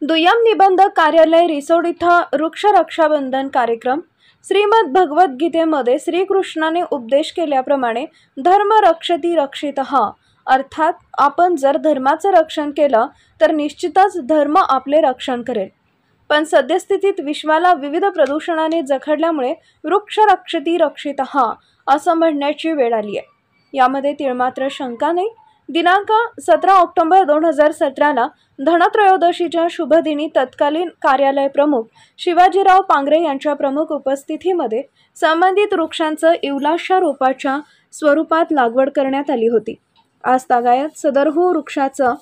दुय्यम निबंधक कार्यालय रिसोड इथं वृक्ष रक्षाबंधन कार्यक्रम। श्रीमद भगवद्गीतेमध्ये श्रीकृष्णाने उपदेश केल्याप्रमाणे धर्म रक्षति रक्षितः, अर्थात आपण जर धर्माचं रक्षण केलं तर निश्चितच धर्म आपले रक्षण करेल। पण सद्यस्थितीत विश्वाला विविध प्रदूषणाने जखडल्यामुळे वृक्ष रक्षति रक्षितः असं म्हणण्याची वेळ आली आहे। यामध्ये तिळमात्र शंका नाही। दिनांक 17 ऑक्टोबर 2017ला धनत्रयोदशीच्या शुभदिनी तत्कालीन कार्यालय प्रमुख शिवाजीराव पांगरे यांच्या प्रमुख उपस्थितीमध्ये संबंधित वृक्षांचं इवलाशा रोपाच्या स्वरूपात लागवड करण्यात आली होती। आज तागायत सदरहू वृक्षाचं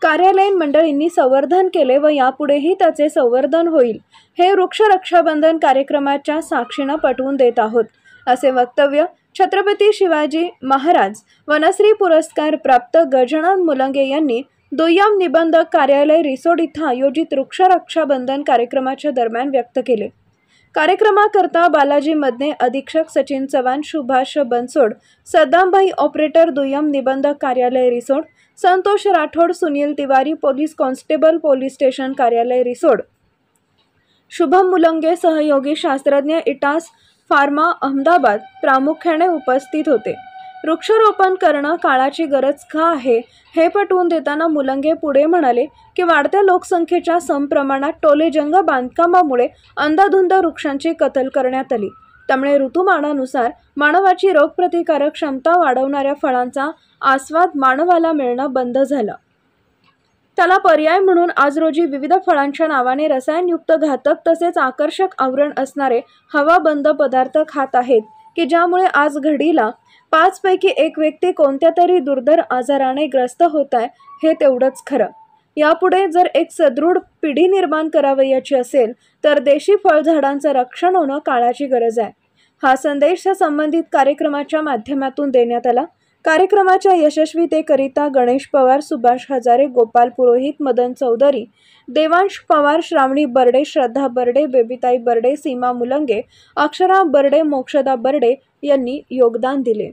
कार्यालयीन मंडळींनी संवर्धन केले व यापुढेही त्याचे संवर्धन होईल, हे वृक्ष रक्षाबंधन कार्यक्रमाच्या साक्षीनं पटवून देत आहोत, असे वक्तव्य छत्रपती शिवाजी महाराज वनश्री पुरस्कार प्राप्त गजानन मुलंगे यांनी दुय्यम निबंधक कार्यालय रिसोड इथं आयोजित वृक्ष रक्षाबंधन कार्यक्रमाच्या दरम्यान व्यक्त केले। कार्यक्रमाकरता बालाजी मदने, अधीक्षक सचिन चव्हाण, सुभाष बनसोड, सद्दामभाई ऑपरेटर दुय्यम निबंधक कार्यालय Risod, Santosh Rathod, Sunil Tiwari, police constable police station कार्यालय रिसोड, शुभम मुलंगे, सहयोगी शास्त्रज्ञ इटास फार्मा अहमदाबाद प्रामुख्याने उपस्थित होते। वृक्षारोपण करणं काळाची गरज का आहे हे पटवून देताना मुलंगे पुढे म्हणाले की वाढत्या लोकसंख्येच्या समप्रमाणात टोलेजंग बांधकामामुळे अंधाधुंद वृक्षांची कत्तल करण्यात आली। त्यामुळे ऋतुमानानुसार मानवाची रोगप्रतिकारक क्षमता वाढवणाऱ्या फळांचा आस्वाद मानवाला मिळणं बंद झालं। त्याला पर्याय म्हणून आज रोजी विविध फळांच्या नावाने रसायनयुक्त घातक तसेच आकर्षक आवरण असणारे हवाबंद पदार्थ खात आहेत की ज्यामुळे आज घडीला 5 पैकी 1 व्यक्ती कोणत्या तरी दुर्धर आजाराने ग्रस्त होत आहे, हे तेवढंच खरं। यापुढे जर एक सदृढ पिढी निर्माण करावयाची असेल तर देशी फळझाडांचं रक्षण होणं काळाची गरज आहे। हा संदेश संबंधित कार्यक्रमाच्या माध्यमातून देण्यात आला। कार्यक्रमाच्या यशस्वीतेकरिता गणेश पवार, सुभाष हजारे, गोपाल पुरोहित, मदन चौधरी, देवांश पवार, श्रावणी बर्डे, श्रद्धा बर्डे, बेबीताई बर्डे, सीमा मुलंगे, अक्षरा बर्डे, मोक्षदा बर्डे यांनी योगदान दिले।